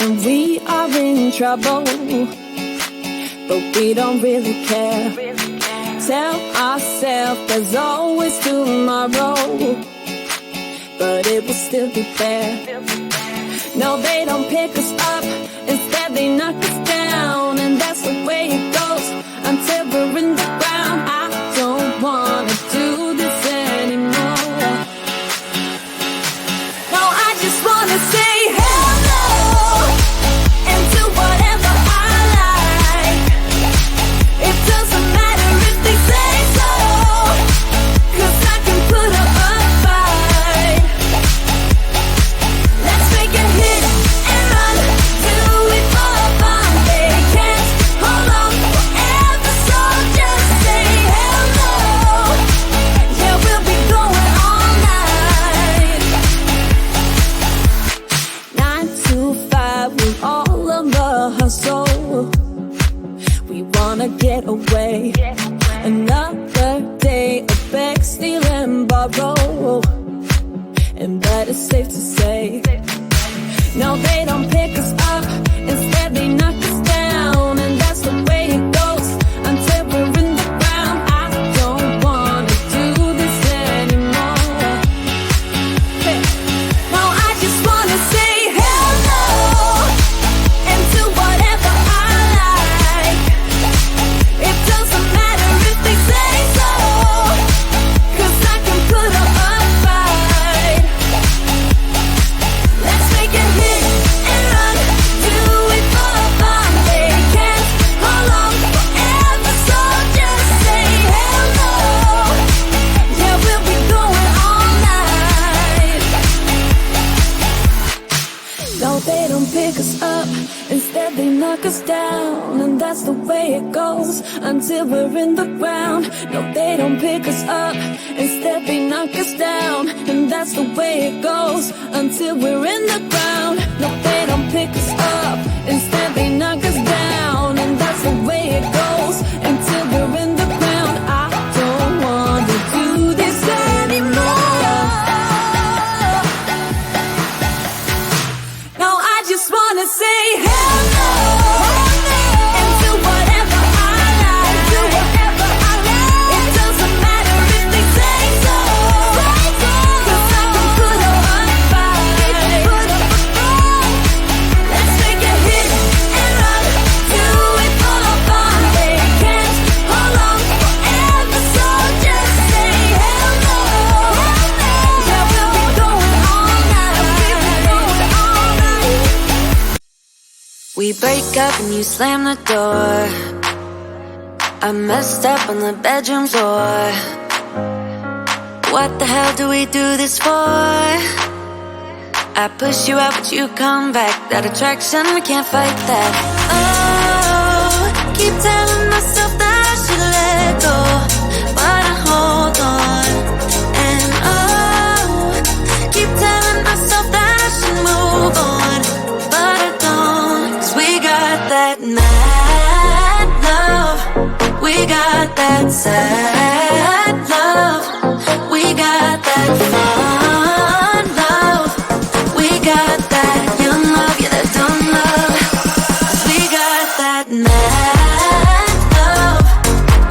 and we are in trouble, but we don't really care. Tell ourselves there's always tomorrow, but it will still be there. No, they don't pick us up, instead they knock us down, and that's the way it goes until we're in the ground. I don't wanna do this anymore. No, I just wanna say hello and do whatever I like. It doesn't matter if they say so, 'cause I can put up a fight. Let's make a hit and run, do it for fun. They can't hold on forever, so just say hello. Yeah, we'll be going all night. 9 to 5 with all of the hustle. We wanna get away. Another day of beg, steal and borrow, and that is safe to say. No, they don't pick us up, instead they knock us down, and that's the way it goes until we're in the ground. I don't wanna do this anymore. Hey. No, I just wanna say hello and do whatever I like. It doesn't matter if they say so, 'cause I can put up a fight. Let's make a hit and run, do it for fun. They can't hold on forever, so just say hello. Yeah, we'll be going all night. No, they don't pick us up, instead they knock us down, and that's the way it goes until we're in the ground. No, they don't pick us up, instead they knock us down, and that's the way it goes until we're in the ground. No, they don't pick us up, instead they knock us down, and that's the way it goes until we're in the ground. I don't want to do this anymore. No, I just wanna say hello and do whatever I like. Do whatever I like. It doesn't matter if they say so, 'cause I can put up a fight. Let's make a hit and run, do it for fun. They can't hold on forever, so just say hello. Yeah, we'll be going all night. We break up and you slam the door. I messed up on the bedroom floor. What the hell do we do this for? I push you out but you come back. That attraction, we can't fight that. Oh, keep telling myself that I should let go, but I hold on. And oh, keep telling myself that I should move on, but I don't. 'Cause we got that mad love, we got that sad love, we got that fun love, we got that young love, yeah, that dumb love. 'Cause we got that mad love,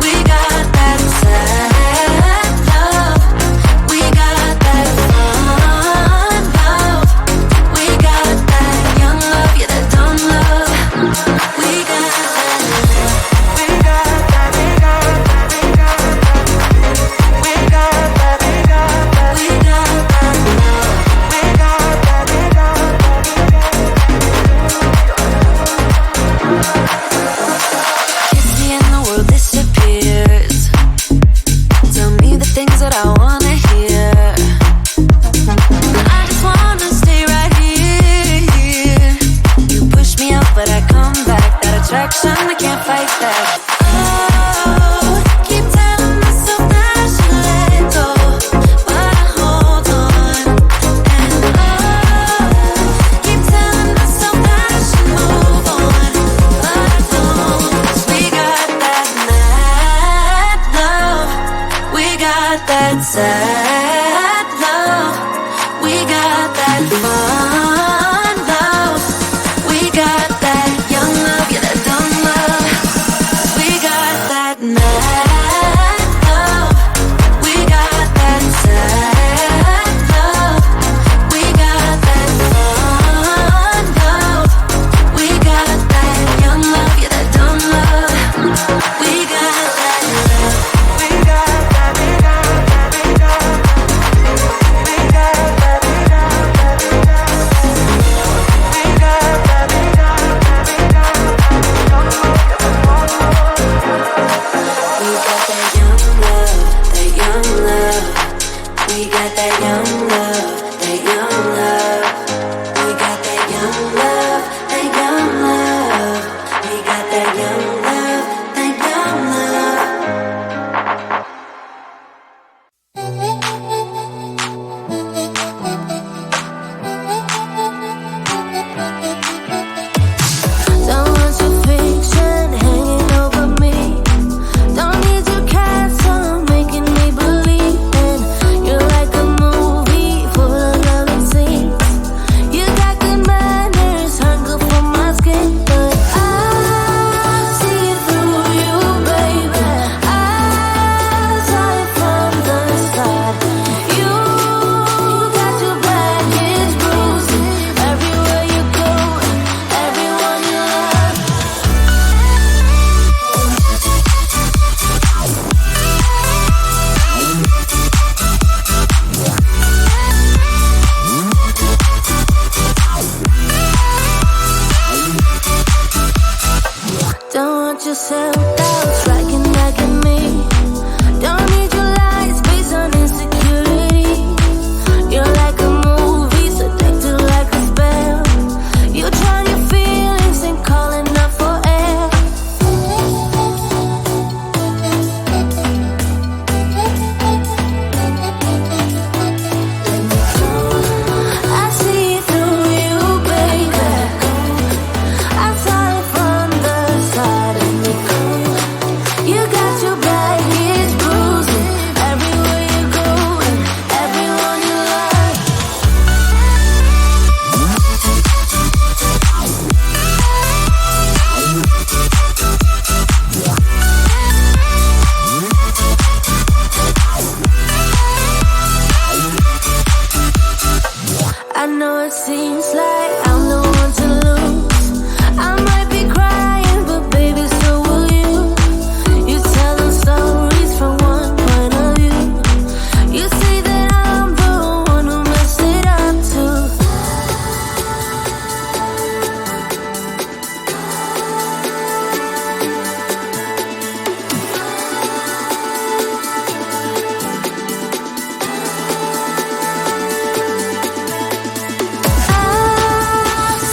we got that sad love, we got that fun love, we got that young love, yeah, that dumb love. We got that. We got that. We got that. We got that. We got that. We got that. We got that. We got that. We got that. Kiss me and the world disappears. Tell me the things that I wanna hear. I just wanna stay right here. You push me out, but I come back. That attraction, I can't fight that. Oh, keep telling myself that I should let go, but I hold on. And oh, keep telling myself that I should move on, but I don't. 'Cause we got that mad love, we got that sad love, we got that fun love, we your self-doubt striking back at me. Don't need your lies based on insecurity. You're like a movie, seductive like a spell. You drown your feelings and calling up for air. I see through you, baby. I saw it from the side of me. You got your baggage bruising everywhere you go and everyone you love. I know it seems like I'm the one to lose. I might be crying, but baby, so will you. You tell them stories from one point of view. You say that I'm the one who messed it up too. I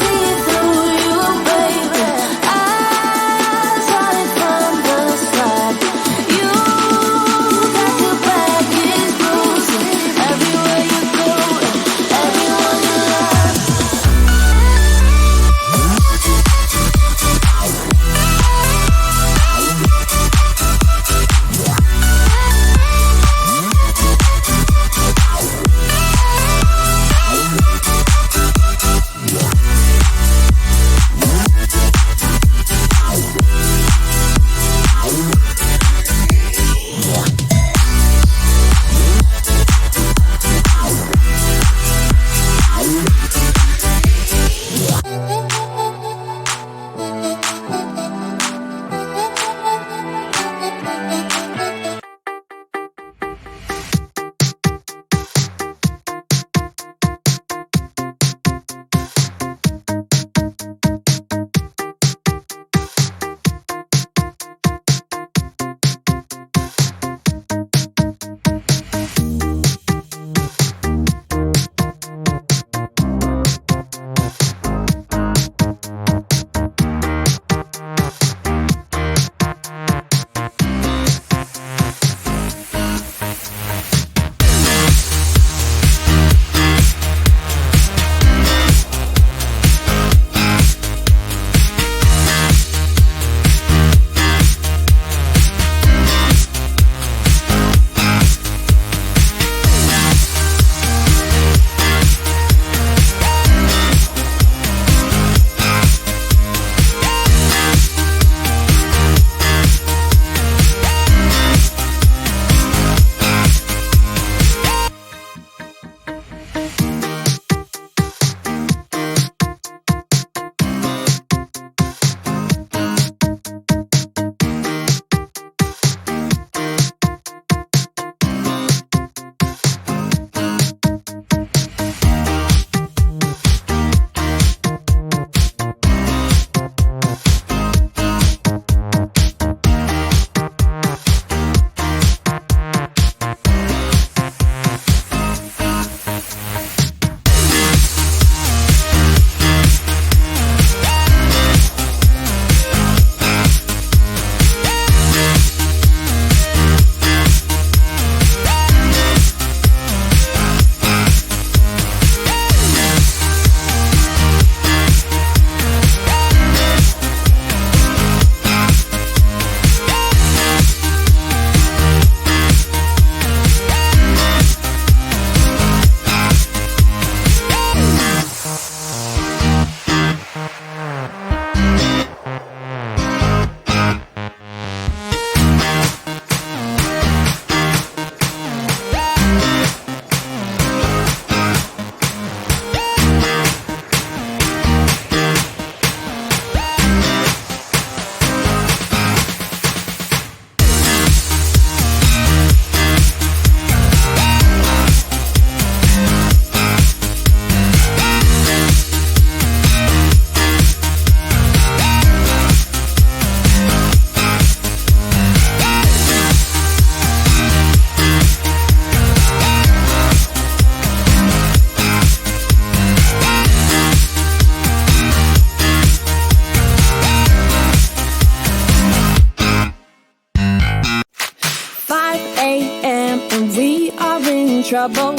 trouble,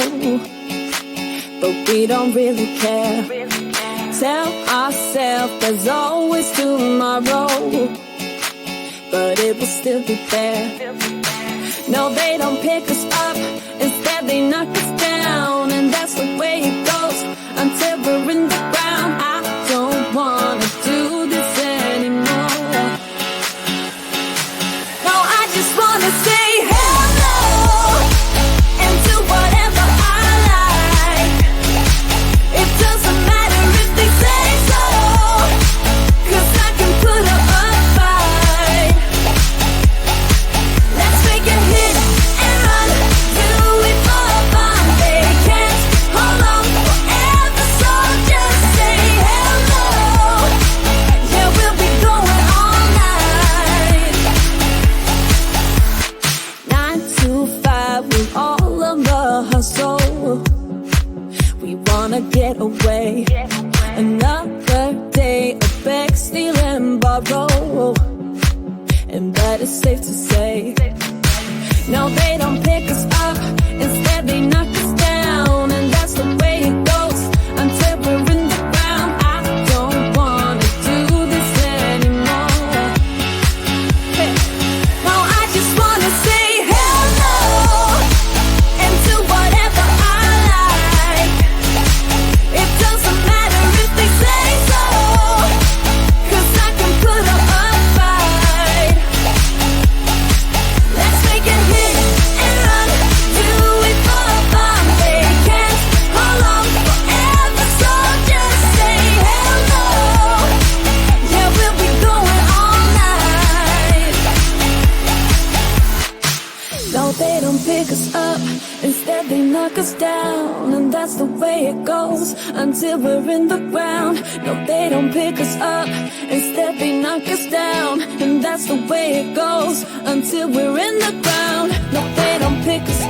but we don't really care. Tell ourselves there's always tomorrow, but it will still be there. No, they don't pick us up, instead they knock us down, and that's the way it goes until we're in the ground. I don't wanna do this anymore. No, I just wanna say hello and do whatever I like. It doesn't matter if they say so, 'cause I can put up a fight. Let's make a hit and run, do it for fun. They can't hold on forever, so just say hello. Yeah, we'll be going all night. 9 to 5, we're all on the hustle. We wanna get away. Another day of beg, steal and borrow, and that is safe to say. No, they don't pick us up, instead they knock us down, and that's the way it goes until we're in the ground. I don't wanna do this anymore. Hey. No, I just wanna say hello and do whatever I like. It doesn't matter if they say so, 'cause I can put up a fight. Let's make a hit and run, do it for fun. They can't hold on forever, so just say hello. Yeah, we'll be going all night. No, they don't pick us up, instead they knock us down, and that's the way it goes until we're in the ground. No, they don't pick us up, instead they knock us down, and that's the way it goes until we're in the ground. No, they don't pick us